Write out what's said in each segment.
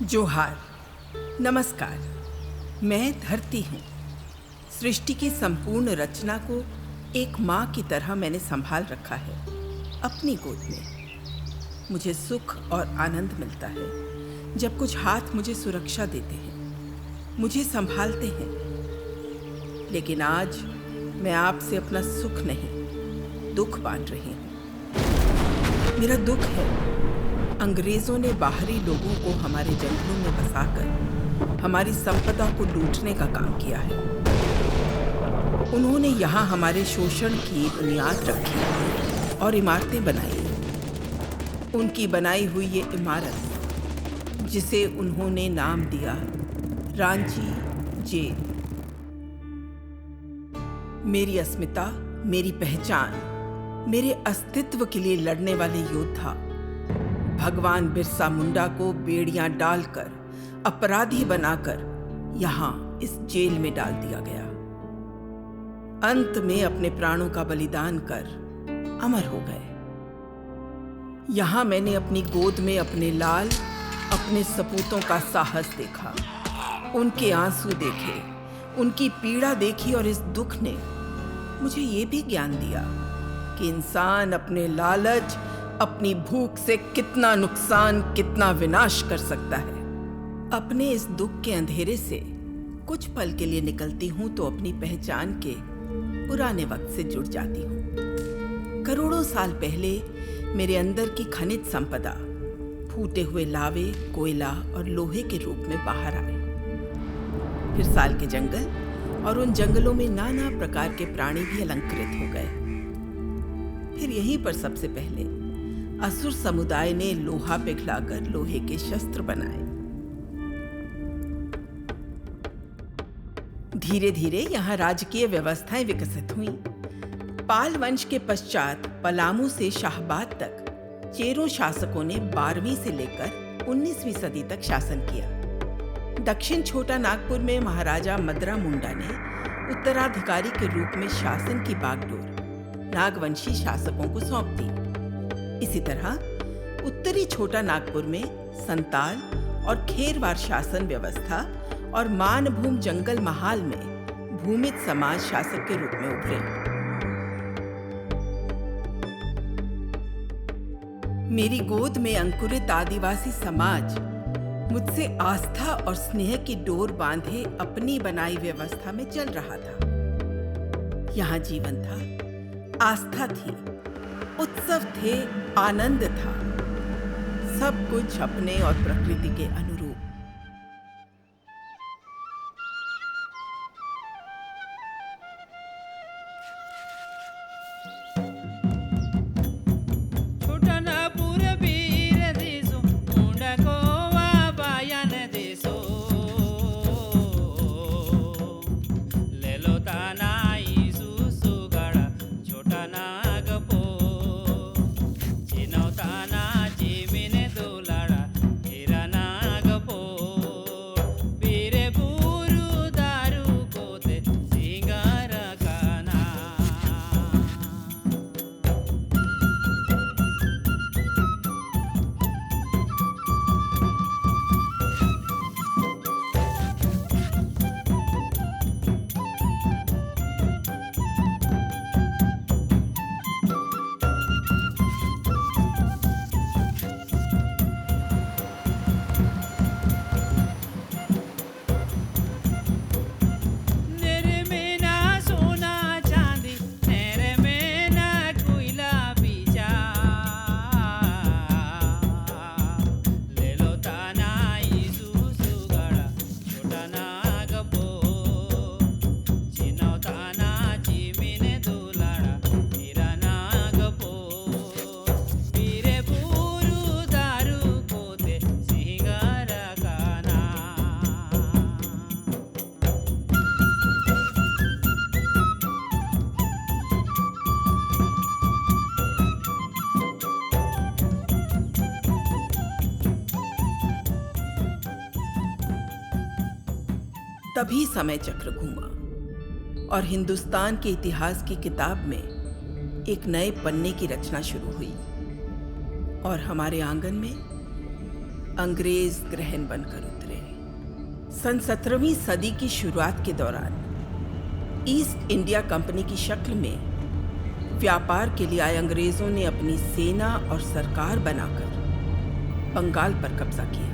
जोहार, नमस्कार। मैं धरती हूँ। सृष्टि की संपूर्ण रचना को एक माँ की तरह मैंने संभाल रखा है अपनी गोद में। मुझे सुख और आनंद मिलता है जब कुछ हाथ मुझे सुरक्षा देते हैं, मुझे संभालते हैं। लेकिन आज मैं आपसे अपना सुख नहीं, दुख बांट रही हूँ। मेरा दुख है, अंग्रेजों ने बाहरी लोगों को हमारे जंगलों में बसाकर हमारी संपदा को लूटने का काम किया है। उन्होंने यहाँ हमारे शोषण की बुनियाद रखी और इमारतें बनाई। उनकी बनाई हुई ये इमारत, जिसे उन्होंने नाम दिया रांची जेल, मेरी अस्मिता, मेरी पहचान, मेरे अस्तित्व के लिए लड़ने वाले योद्धा भगवान बिरसा मुंडा को बेड़ियां डालकर, अपराधी बनाकर यहाँ इस जेल में डाल दिया गया। अंत में अपने प्राणों का बलिदान कर अमर हो गए। यहाँ मैंने अपनी गोद में अपने लाल, अपने सपूतों का साहस देखा, उनके आंसू देखे, उनकी पीड़ा देखी, और इस दुख ने मुझे ये भी ज्ञान दिया कि इंसान अपने लालच, अपनी भूख से कितना नुकसान, कितना विनाश कर सकता है। अपने इस दुख के अंधेरे से कुछ पल के लिए निकलती हूं तो अपनी पहचान के पुराने वक्त से जुड़ जाती हूं। करोड़ों साल पहले मेरे अंदर की खनिज संपदा फूटे हुए लावे, कोयला और लोहे के रूप में बाहर आए। फिर साल के जंगल, और उन जंगलों में नाना प्रकार के प्राणी भी अलंकृत हो गए। फिर यहीं पर सबसे पहले असुर समुदाय ने लोहा पिघलाकर लोहे के शस्त्र बनाए। धीरे धीरे यहाँ राजकीय व्यवस्थाएं विकसित हुईं। पाल वंश के पश्चात पलामू से शाहबाद तक चेरों शासकों ने 12वीं से लेकर 19वीं सदी तक शासन किया। दक्षिण छोटा नागपुर में महाराजा मदरा मुंडा ने उत्तराधिकारी के रूप में शासन की बागडोर नागवंशी शासकों को सौंप दी। इसी तरह उत्तरी छोटा नागपुर में संताल और खेरवार शासन व्यवस्था और मानभूम जंगल महाल में भूमित समाज शासक के रूप में उभरे। मेरी गोद में अंकुरित आदिवासी समाज मुझसे आस्था और स्नेह की डोर बांधे अपनी बनाई व्यवस्था में चल रहा था। यहाँ जीवन था, आस्था थी, उत्सव थे, आनंद था, सब कुछ अपने और प्रकृति के अनुरूप। तभी समय चक्र घूमा और हिंदुस्तान के इतिहास की किताब में एक नए पन्ने की रचना शुरू हुई। और हमारे आंगन में अंग्रेज ग्रहण बनकर उतरे। सन 17वीं सदी की शुरुआत के दौरान ईस्ट इंडिया कंपनी की शक्ल में व्यापार के लिए आए अंग्रेजों ने अपनी सेना और सरकार बनाकर बंगाल पर कब्जा किया।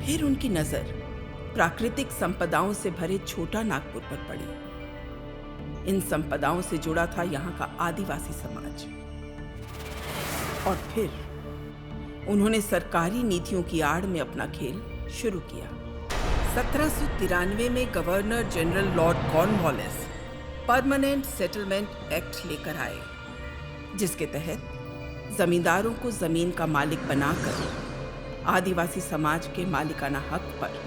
फिर उनकी नजर प्राकृतिक संपदाओं से भरे छोटा नागपुर पर पड़ी। इन संपदाओं से जुड़ा था यहाँ का आदिवासी समाज। और फिर उन्होंने सरकारी नीतियों की आड़ में अपना खेल शुरू किया। 1793 में governor general Lord Cornwallis permanent settlement act लेकर आए, जिसके तहत जमींदारों को जमीन का मालिक बनाकर आदिवासी समाज के मालिकाना हक पर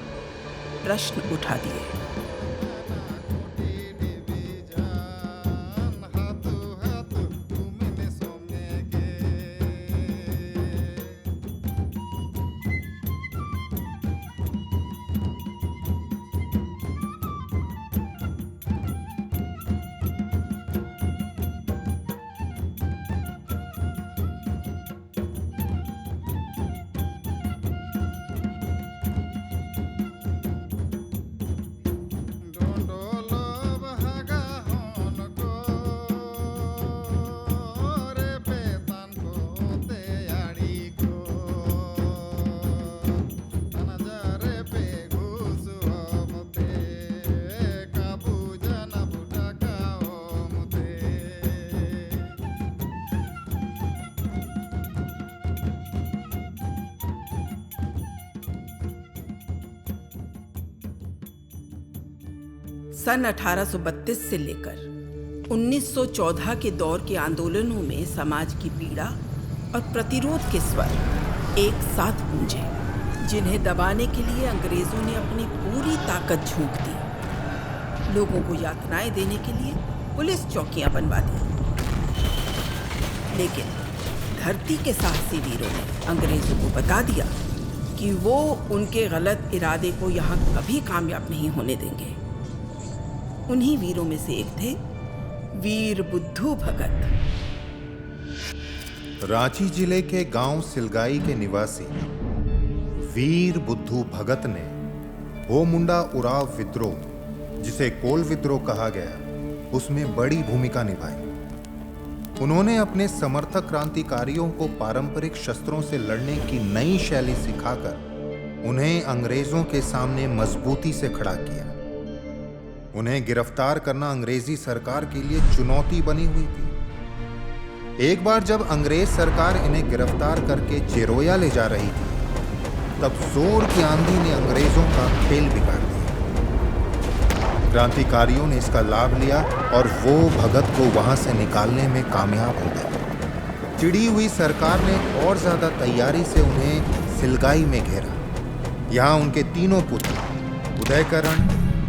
प्रश्न उठा दिए। सन 1832 से लेकर 1914 के दौर के आंदोलनों में समाज की पीड़ा और प्रतिरोध के स्वर एक साथ गूंजे, जिन्हें दबाने के लिए अंग्रेजों ने अपनी पूरी ताकत झोंक दी। लोगों को यातनाएं देने के लिए पुलिस चौकियां बनवा दी। लेकिन धरती के साहसी वीरों ने अंग्रेजों को बता दिया कि वो उनके गलत इरादे को यहाँ कभी कामयाब नहीं होने देंगे। उन्हीं वीरों में से एक थे वीर बुद्धू भगत। रांची जिले के गांव सिलगाई के निवासी वीर बुद्धू भगत ने भोमुंडा उराव विद्रोह, जिसे कोल विद्रोह कहा गया, उसमें बड़ी भूमिका निभाई। उन्होंने अपने समर्थक क्रांतिकारियों को पारंपरिक शस्त्रों से लड़ने की नई शैली सिखाकर उन्हें अंग्रेजों के सामने मजबूती से खड़ा किया। उन्हें गिरफ्तार करना अंग्रेजी सरकार के लिए चुनौती बनी हुई थी। एक बार जब अंग्रेज सरकार इन्हें गिरफ्तार करके चेरोया ले जा रही थी, तब जोर की आंधी ने अंग्रेजों का खेल बिगाड़ दिया। क्रांतिकारियों ने इसका लाभ लिया और वो भगत को वहां से निकालने में कामयाब हो गए। चिड़ी हुई सरकार ने और ज्यादा तैयारी से उन्हें सिलगाई में घेरा। यहाँ उनके तीनों पुत्र उदयकरण,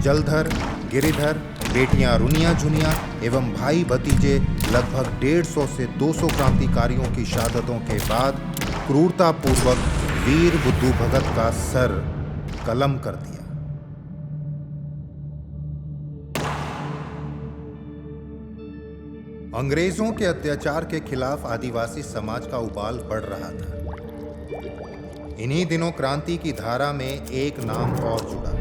जलधर, गिरिधर, बेटियां रुनिया झुनिया एवं भाई भतीजे लगभग 150 से 200 क्रांतिकारियों की शहादतों के बाद क्रूरतापूर्वक वीर बुद्धू भगत का सर कलम कर दिया। अंग्रेजों के अत्याचार के खिलाफ आदिवासी समाज का उबाल बढ़ रहा था। इन्हीं दिनों क्रांति की धारा में एक नाम और जुड़ा,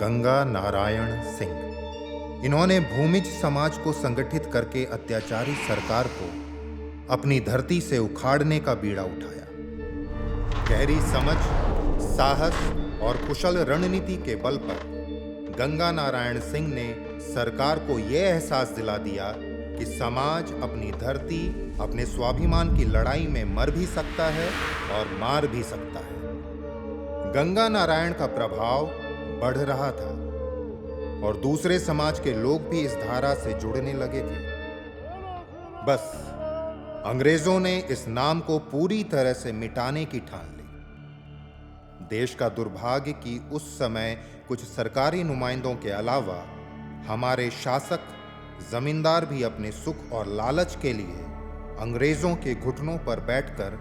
गंगा नारायण सिंह। इन्होंने भूमिज समाज को संगठित करके अत्याचारी सरकार को अपनी धरती से उखाड़ने का बीड़ा उठाया। गहरी समझ, साहस और कुशल रणनीति के बल पर गंगा नारायण सिंह ने सरकार को यह एहसास दिला दिया कि समाज अपनी धरती, अपने स्वाभिमान की लड़ाई में मर भी सकता है और मार भी सकता है। गंगा नारायण का प्रभाव बढ़ रहा था और दूसरे समाज के लोग भी इस धारा से जुड़ने लगे थे। बस अंग्रेजों ने इस नाम को पूरी तरह से मिटाने की ठान ली। देश का दुर्भाग्य कि उस समय कुछ सरकारी नुमाइंदों के अलावा हमारे शासक जमींदार भी अपने सुख और लालच के लिए अंग्रेजों के घुटनों पर बैठकर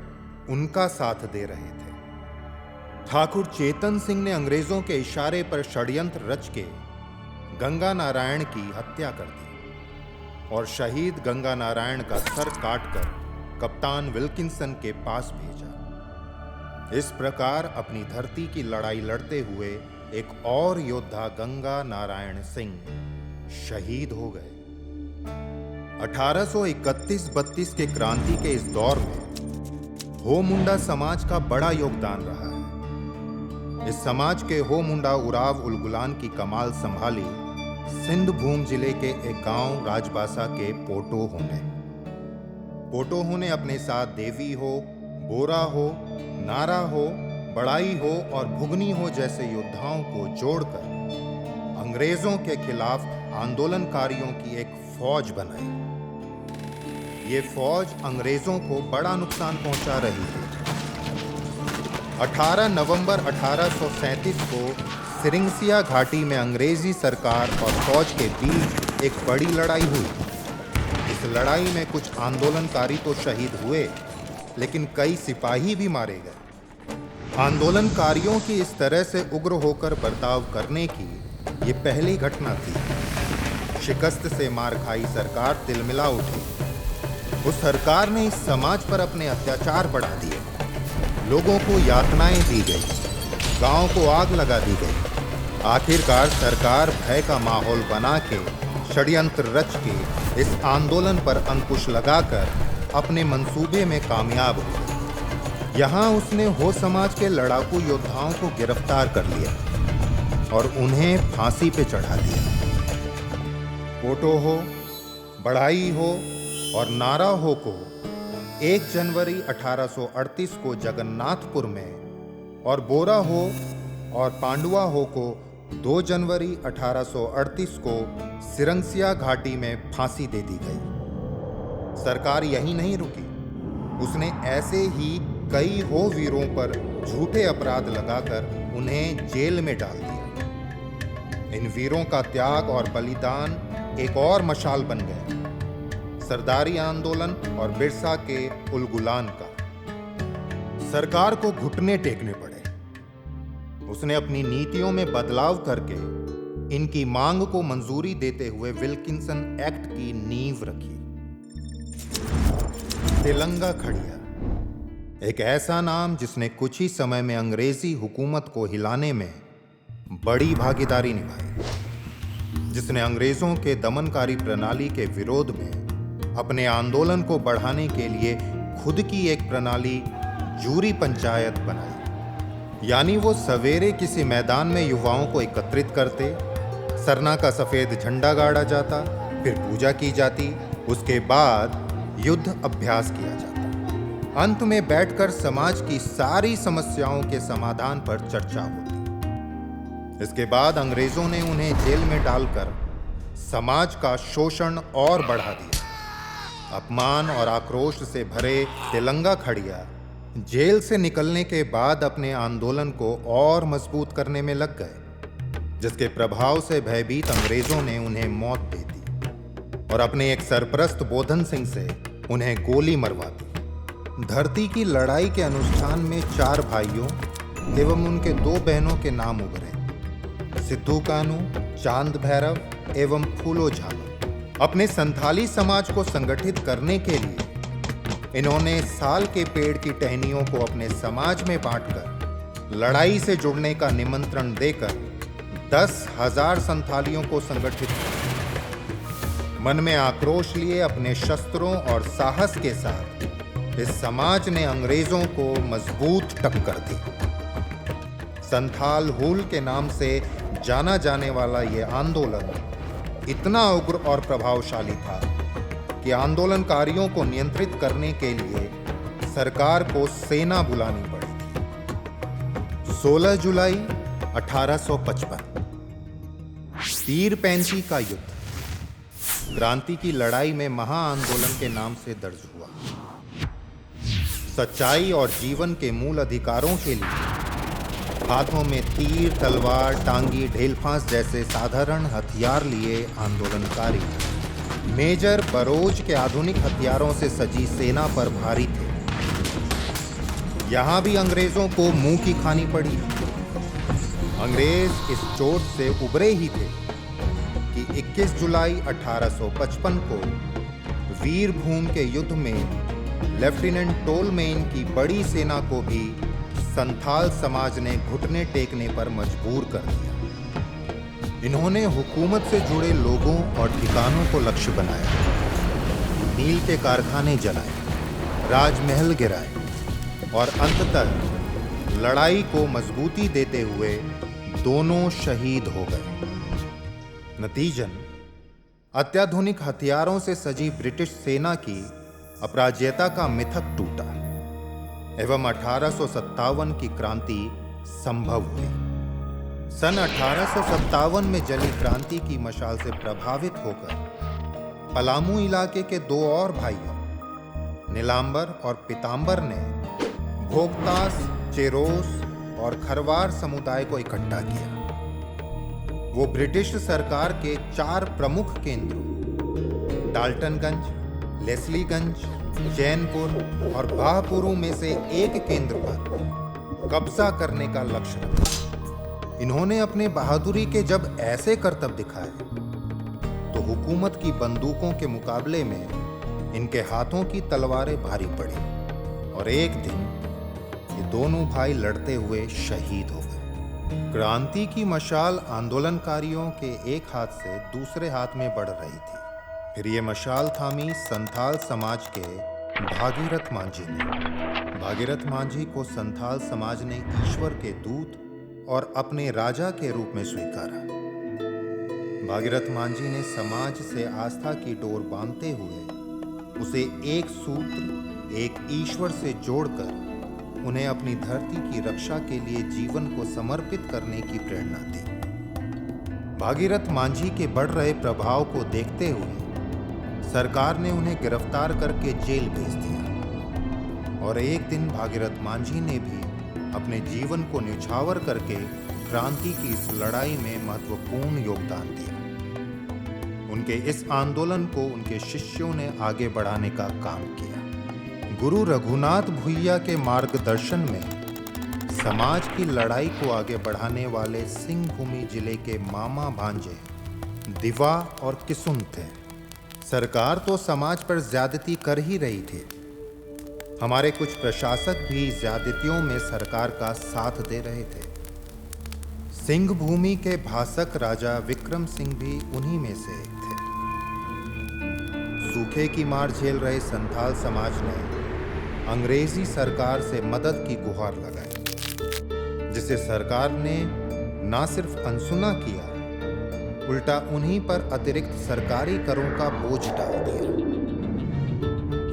उनका साथ दे रहे थे। ठाकुर चेतन सिंह ने अंग्रेजों के इशारे पर षड्यंत्र रच के गंगा नारायण की हत्या कर दी और शहीद गंगा नारायण का सर काटकर कप्तान विल्किंसन के पास भेजा। इस प्रकार अपनी धरती की लड़ाई लड़ते हुए एक और योद्धा गंगा नारायण सिंह शहीद हो गए। 1831-32 के क्रांति के इस दौर में हो मुंडा समाज का बड़ा योगदान रहा है। इस समाज के हो मुंडा उराव उलगुलान की कमाल संभाली सिंध भूम जिले के एक गांव राजबासा के पोटोहो ने अपने साथ देवी हो, बोरा हो, नारा हो, बड़ाई हो और भुगनी हो जैसे योद्धाओं को जोड़कर अंग्रेजों के खिलाफ आंदोलनकारियों की एक फौज बनाई। ये फौज अंग्रेजों को बड़ा नुकसान पहुंचा रही थी। 18 नवंबर 1837 को सिरिंसिया घाटी में अंग्रेजी सरकार और फौज के बीच एक बड़ी लड़ाई हुई। इस लड़ाई में कुछ आंदोलनकारी तो शहीद हुए, लेकिन कई सिपाही भी मारे गए। आंदोलनकारियों की इस तरह से उग्र होकर बर्ताव करने की ये पहली घटना थी। शिकस्त से मार खाई सरकार तिलमिला उठी। उस सरकार ने इस समाज पर अपने अत्याचार बढ़ा दिए। लोगों को यातनाएं दी गई, गांव को आग लगा दी गई। आखिरकार सरकार भय का माहौल बना के षड्यंत्र रच के इस आंदोलन पर अंकुश लगाकर अपने मंसूबे में कामयाब हुई। यहाँ उसने हो समाज के लड़ाकू योद्धाओं को गिरफ्तार कर लिया और उन्हें फांसी पे चढ़ा दिया। पोटोहो, बड़ाई हो और नारा हो को 1 जनवरी 1838 को जगन्नाथपुर में और बोरा हो और पांडुआ हो को 2 जनवरी 1838 को सिरंसिया घाटी में फांसी दे दी गई। सरकार यही नहीं रुकी, उसने ऐसे ही कई हो वीरों पर झूठे अपराध लगाकर उन्हें जेल में डाल दिया। इन वीरों का त्याग और बलिदान एक और मशाल बन गए सरदारी आंदोलन और बिरसा के उलगुलान का। सरकार को घुटने टेकने पड़े। उसने अपनी नीतियों में बदलाव करके इनकी मांग को मंजूरी देते हुए विल्किंसन एक्ट की नींव रखी। तेलंगा खड़िया, एक ऐसा नाम जिसने कुछ ही समय में अंग्रेजी हुकूमत को हिलाने में बड़ी भागीदारी निभाई, जिसने अंग्रेजों के दमनकारी प्रणाली के विरोध में अपने आंदोलन को बढ़ाने के लिए खुद की एक प्रणाली जूरी पंचायत बनाई। यानी वो सवेरे किसी मैदान में युवाओं को एकत्रित करते, सरना का सफेद झंडा गाड़ा जाता, फिर पूजा की जाती, उसके बाद युद्ध अभ्यास किया जाता। अंत में बैठकर समाज की सारी समस्याओं के समाधान पर चर्चा होती। इसके बाद अंग्रेजों ने उन्हें जेल में डालकर समाज का शोषण और बढ़ा दिया। अपमान और आक्रोश से भरे तेलंगा खड़िया जेल से निकलने के बाद अपने आंदोलन को और मजबूत करने में लग गए, जिसके प्रभाव से भयभीत अंग्रेजों ने उन्हें मौत दे दी और अपने एक सरपरस्त बोधन सिंह से उन्हें गोली मरवा दी। धरती की लड़ाई के अनुष्ठान में 4 भाइयों एवं उनके 2 बहनों के नाम उभरे, सिद्धू कानू, चांद भैरव एवं फूलो झालो। अपने संथाली समाज को संगठित करने के लिए इन्होंने साल के पेड़ की टहनियों को अपने समाज में बांटकर लड़ाई से जुड़ने का निमंत्रण देकर 10,000 संथालियों को संगठित किया। मन में आक्रोश लिए अपने शस्त्रों और साहस के साथ इस समाज ने अंग्रेजों को मजबूत टक्कर दी। संथाल हुल के नाम से जाना जाने वाला यह आंदोलन इतना उग्र और प्रभावशाली था कि आंदोलनकारियों को नियंत्रित करने के लिए सरकार को सेना बुलानी पड़ी। 16 जुलाई 1855 तीर-पैंती का युद्ध क्रांति की लड़ाई में महाआंदोलन के नाम से दर्ज हुआ। सच्चाई और जीवन के मूल अधिकारों के लिए हाथों में तीर, तलवार, टांगी, ढेलफांस जैसे साधारण हथियार लिए आंदोलनकारी मेजर बरोज के आधुनिक हथियारों से सजी सेना पर भारी थे। यहां भी अंग्रेजों को मुंह की खानी पड़ी। अंग्रेज इस चोट से उबरे ही थे कि 21 जुलाई 1855 को वीरभूम के युद्ध में लेफ्टिनेंट टोलमेन की बड़ी सेना को भी संथाल समाज ने घुटने टेकने पर मजबूर कर दिया। इन्होंने हुकूमत से जुड़े लोगों और ठिकानों को लक्ष्य बनाया, नील के कारखाने जलाए, राजमहल गिराए और अंततः लड़ाई को मजबूती देते हुए दोनों शहीद हो गए। नतीजन अत्याधुनिक हथियारों से सजी ब्रिटिश सेना की अपराजेयता का मिथक टूटा एवं 1857 की क्रांति संभव हुई। सन 1857 में जली क्रांति की मशाल से प्रभावित होकर पलामू इलाके के दो और भाइयों नीलांबर और पीतांबर ने भोगतास, चेरोस और खरवार समुदाय को इकट्ठा किया। वो ब्रिटिश सरकार के 4 प्रमुख केंद्रों डाल्टनगंज, लेस्लीगंज, चैनपुर और बाहपुरू में से एक केंद्र पर कब्जा करने का लक्ष्य रखा। इन्होंने अपने बहादुरी के जब ऐसे करतब दिखाए तो हुकूमत की बंदूकों के मुकाबले में इनके हाथों की तलवारें भारी पड़ी और एक दिन ये दोनों भाई लड़ते हुए शहीद हो गए। क्रांति की मशाल आंदोलनकारियों के एक हाथ से दूसरे हाथ में बढ़ रही थी। फिर ये मशाल थामी संथाल समाज के भागीरथ मांझी ने। भागीरथ मांझी को संथाल समाज ने ईश्वर के दूत और अपने राजा के रूप में स्वीकारा। भागीरथ मांझी ने समाज से आस्था की डोर बांधते हुए उसे एक सूत्र, एक ईश्वर से जोड़कर उन्हें अपनी धरती की रक्षा के लिए जीवन को समर्पित करने की प्रेरणा दी। भागीरथ मांझी के बढ़ रहे प्रभाव को देखते हुए सरकार ने उन्हें गिरफ्तार करके जेल भेज दिया और एक दिन भागीरथ मांझी ने भी अपने जीवन को न्यौछावर करके क्रांति की इस लड़ाई में महत्वपूर्ण योगदान दिया। उनके इस आंदोलन को उनके शिष्यों ने आगे बढ़ाने का काम किया। गुरु रघुनाथ भुइया के मार्गदर्शन में समाज की लड़ाई को आगे बढ़ाने वाले सिंहभूमि जिले के मामा भांजे दिवा और किसुन थे। सरकार तो समाज पर ज्यादती कर ही रही थी। हमारे कुछ प्रशासक भी ज्यादतियों में सरकार का साथ दे रहे थे। सिंहभूमि के भासक राजा विक्रम सिंह भी उन्हीं में से एक थे। सूखे की मार झेल रहे संथाल समाज ने अंग्रेजी सरकार से मदद की गुहार लगाई, जिसे सरकार ने न सिर्फ अनसुना किया, उल्टा उन्हीं पर अतिरिक्त सरकारी करों का बोझ डाल दिया।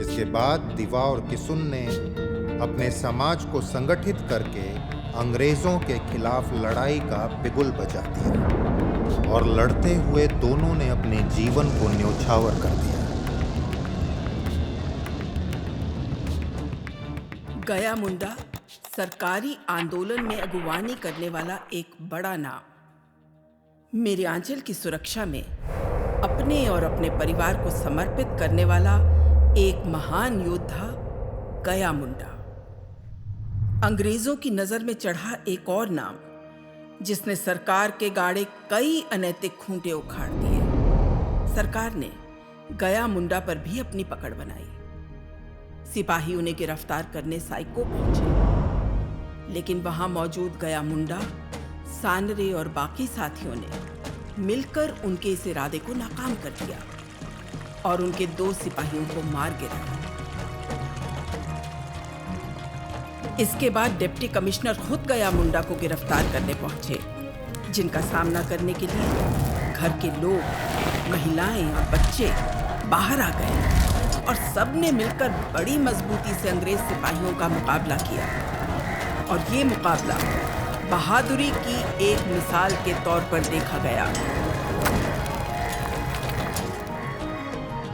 इसके बाद दिवा और किसुन ने अपने समाज को संगठित करके अंग्रेजों के खिलाफ लड़ाई का बिगुल बजा दिया और लड़ते हुए दोनों ने अपने जीवन को न्यौछावर कर दिया। गया मुंडा सरकारी आंदोलन में अगुवानी करने वाला एक बड़ा नाम। मेरे आंचल की सुरक्षा में अपने और अपने परिवार को समर्पित करने वाला एक महान योद्धा गया मुंडा। अंग्रेजों की नजर में चढ़ा एक और नाम, जिसने सरकार के गाड़े कई अनैतिक खूंटे उखाड़ दिए। सरकार ने गया मुंडा पर भी अपनी पकड़ बनाई। सिपाही उन्हें गिरफ्तार करने साइको पहुंचे, लेकिन वहां मौजूद गया मुंडा, सानरे और बाकी साथियों ने मिलकर उनके इस इरादे को नाकाम कर दिया और उनके 2 सिपाहियों को मार गिराया। इसके बाद डिप्टी कमिश्नर खुद गया मुंडा को गिरफ्तार करने पहुंचे, जिनका सामना करने के लिए घर के लोग, महिलाएं और बच्चे बाहर आ गए और सबने मिलकर बड़ी मजबूती से अंग्रेज सिपाहियों का मुकाबला किया। और ये मुकाबला बहादुरी की एक मिसाल के तौर पर देखा गया।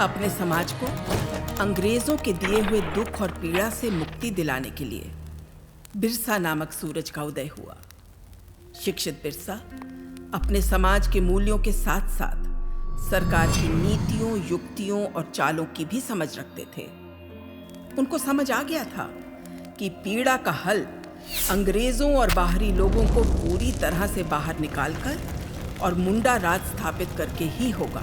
अपने समाज को अंग्रेजों के दिए हुए दुख और पीड़ा से मुक्ति दिलाने के लिए बिरसा नामक सूरज का उदय हुआ। शिक्षित बिरसा अपने समाज के मूल्यों के साथ साथ सरकार की नीतियों, युक्तियों और चालों की भी समझ रखते थे। उनको समझ आ गया था कि पीड़ा का हल अंग्रेजों और बाहरी लोगों को पूरी तरह से बाहर निकालकर और मुंडा राज स्थापित करके ही होगा।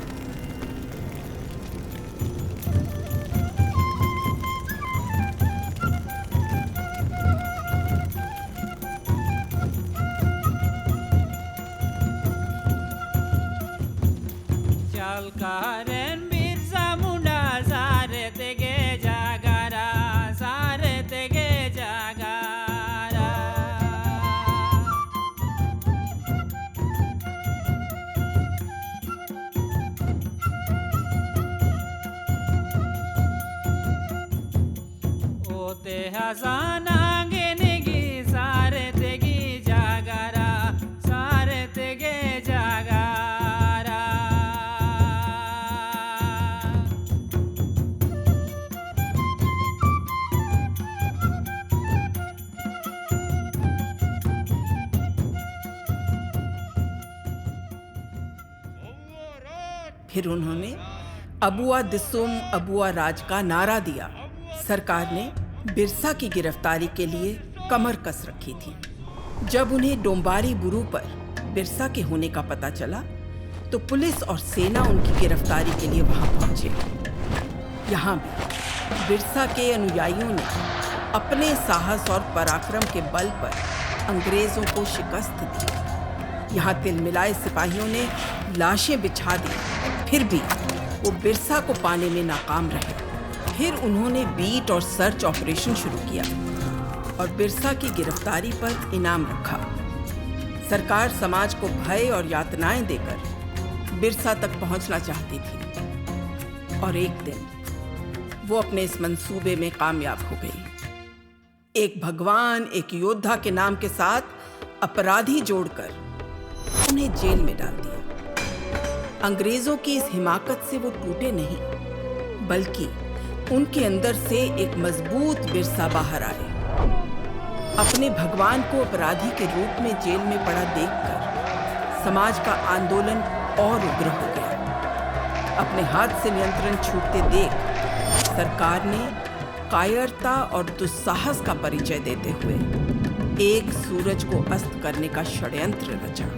karen birsa munda sare tege jagara sare tege jagara ote hasana genegi sare tege jagara sare tege jagara फिर उन्होंने अबुआ दिसुम अबुआ राज का नारा दिया। सरकार ने बिरसा की गिरफ्तारी के लिए कमर कस रखी थी। जब उन्हें डोंबारी बुरू पर बिरसा के होने का पता चला तो पुलिस और सेना उनकी गिरफ्तारी के लिए वहां पहुंचे। यहाँ भी बिरसा के अनुयायियों ने अपने साहस और पराक्रम के बल पर अंग्रेजों को शिकस्त दी। यहाँ तिलमिलाए सिपाहियों ने लाशें बिछा दी, फिर भी वो बिरसा को पाने में नाकाम रहे। फिर उन्होंने बीट और सर्च ऑपरेशन शुरू किया और बिरसा की गिरफ्तारी पर इनाम रखा। सरकार समाज को भय और यातनाएं देकर बिरसा तक पहुंचना चाहती थी और एक दिन वो अपने इस मंसूबे में कामयाब हो गई। एक भगवान, एक योद्धा के नाम के साथ अपराधी जोड़कर उन्हें जेल में डाल दिया। अंग्रेजों की इस हिमाकत से वो टूटे नहीं, बल्कि उनके अंदर से एक मजबूत बिरसा बाहर आए। अपने भगवान को अपराधी के रूप में जेल में पड़ा देखकर समाज का आंदोलन और उग्र हो गया। अपने हाथ से नियंत्रण छूटते देख सरकार ने कायरता और दुस्साहस का परिचय देते हुए एक सूरज को अस्त करने का षड्यंत्र रचा।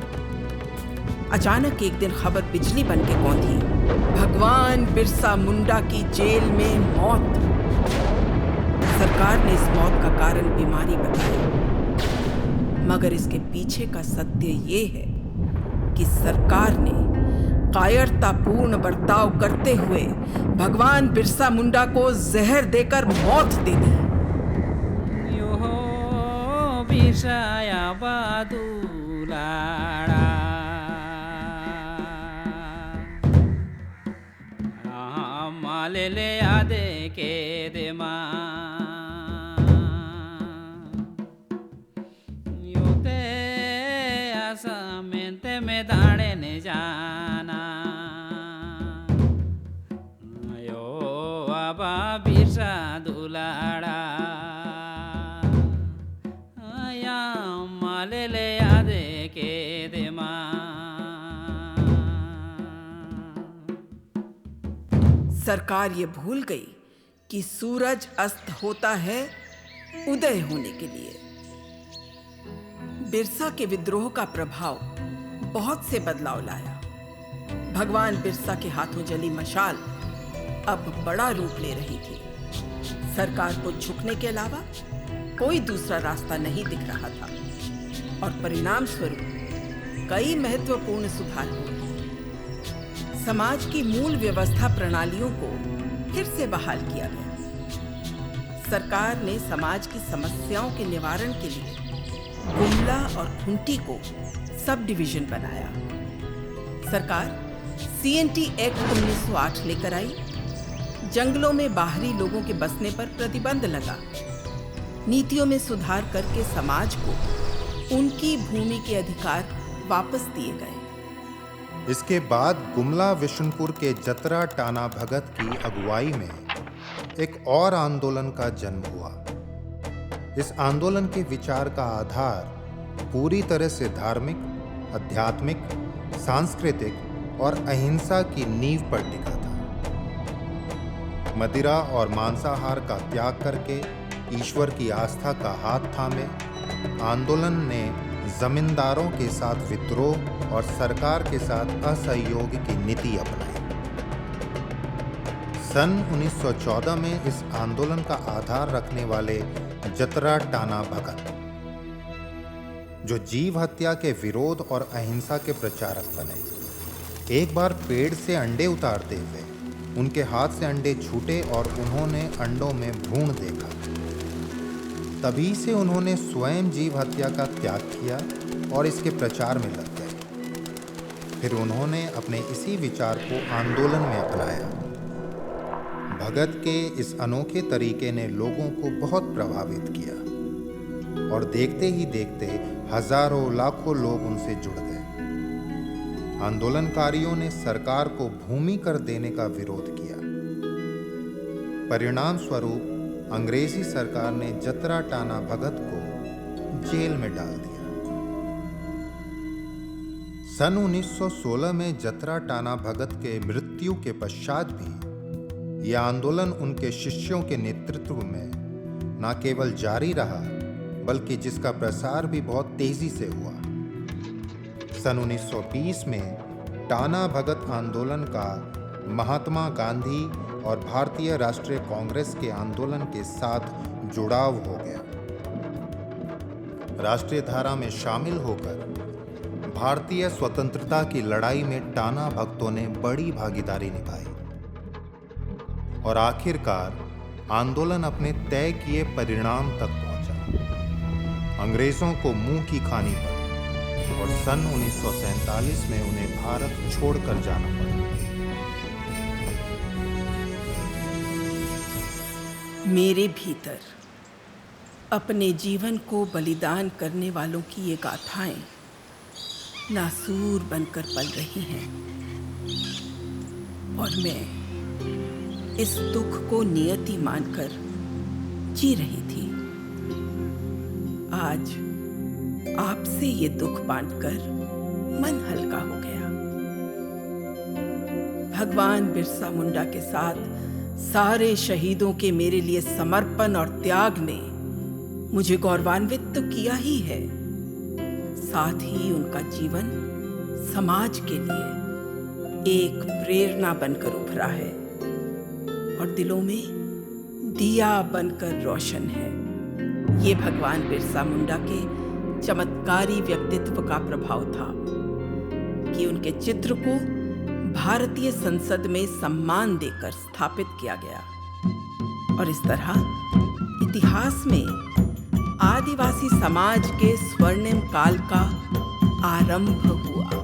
अचानक एक दिन खबर बिजली बन के पहुंची, भगवान बिरसा मुंडा की जेल में मौत। सरकार ने इस मौत का कारण बीमारी बताया, मगर इसके पीछे का सत्य ये है कि सरकार ने कायरतापूर्ण बर्ताव करते हुए भगवान बिरसा मुंडा को जहर देकर मौत दे दी। यो बिरसाया बादुलाड़ा मालेले आदे के दे मां योते आसामेंते में दाड़े ने जाना यो आबा बिरसा दुलाड़ा आया मालेले आदे के दे मां। सरकार ये भूल गई कि सूरज अस्त होता है उदय होने के लिए। बिरसा के विद्रोह का प्रभाव बहुत से बदलाव लाया। भगवान बिरसा के हाथों जली मशाल अब बड़ा रूप ले रही थी। सरकार को झुकने के अलावा कोई दूसरा रास्ता नहीं दिख रहा था और परिणाम स्वरूप कई महत्वपूर्ण सुधार हुए। समाज की मूल व्यवस्था प्रणालियों को फिर से बहाल किया गया। सरकार ने समाज की समस्याओं के निवारण के लिए गुमला और खुंटी को सब डिवीजन बनाया। सरकार CNT एक्ट 1908 लेकर आई। जंगलों में बाहरी लोगों के बसने पर प्रतिबंध लगा। नीतियों में सुधार करके समाज को उनकी भूमि के अधिकार वापस दिए गए। इसके बाद गुमला विशुनपुर के जतरा टाना भगत की अगुवाई में एक और आंदोलन का जन्म हुआ। इस आंदोलन के विचार का आधार पूरी तरह से धार्मिक, आध्यात्मिक, सांस्कृतिक और अहिंसा की नींव पर टिका था। मदिरा और मांसाहार का त्याग करके ईश्वर की आस्था का हाथ थामे आंदोलन ने जमींदारों के साथ विद्रोह और सरकार के साथ असहयोग की नीति अपनाई। सन 1914 में इस आंदोलन का आधार रखने वाले जतरा टाना भगत, जो जीव हत्या के विरोध और अहिंसा के प्रचारक बने, एक बार पेड़ से अंडे उतारते हुए उनके हाथ से अंडे छूटे और उन्होंने अंडों में भ्रूण देखा। तभी से उन्होंने स्वयं जीव हत्या का त्याग किया और इसके प्रचार में लग गए। फिर उन्होंने अपने इसी विचार को आंदोलन में अपनाया। भगत के इस अनोखे तरीके ने लोगों को बहुत प्रभावित किया और देखते ही देखते हजारों लाखों लोग उनसे जुड़ गए। आंदोलनकारियों ने सरकार को भूमि कर देने का विरोध किया। परिणाम स्वरूप अंग्रेजी सरकार ने जतरा टाना भगत को जेल में डाल दिया। सन 1916 में जतरा टाना भगत के मृत्यु के पश्चात भी यह आंदोलन उनके शिष्यों के नेतृत्व में न केवल जारी रहा बल्कि जिसका प्रसार भी बहुत तेजी से हुआ। सन 1920 में टाना भगत आंदोलन का महात्मा गांधी और भारतीय राष्ट्रीय कांग्रेस के आंदोलन के साथ जुड़ाव हो गया। राष्ट्रीय धारा में शामिल होकर भारतीय स्वतंत्रता की लड़ाई में टाना भक्तों ने बड़ी भागीदारी निभाई और आखिरकार आंदोलन अपने तय किए परिणाम तक पहुंचा। अंग्रेजों को मुंह की खानी पड़ी और सन 1947 में उन्हें भारत छोड़कर जाना पड़ा। मेरे भीतर अपने जीवन को बलिदान करने वालों की ये गाथाएं नासूर बनकर पल रही हैं और मैं इस दुख को नियति मानकर जी रही थी। आज आपसे ये दुख बांटकर मन हल्का हो गया। भगवान बिरसा मुंडा के साथ सारे शहीदों के मेरे लिए समर्पण और त्याग ने मुझे गौरवान्वित तो किया ही है, साथ ही उनका जीवन समाज के लिए एक प्रेरणा बनकर उभरा है और दिलों में दिया बनकर रोशन है। ये भगवान बिरसा मुंडा के चमत्कारी व्यक्तित्व का प्रभाव था कि उनके चित्र को भारतीय संसद में सम्मान देकर स्थापित किया गया और इस तरह इतिहास में आदिवासी समाज के स्वर्णिम काल का आरंभ हुआ।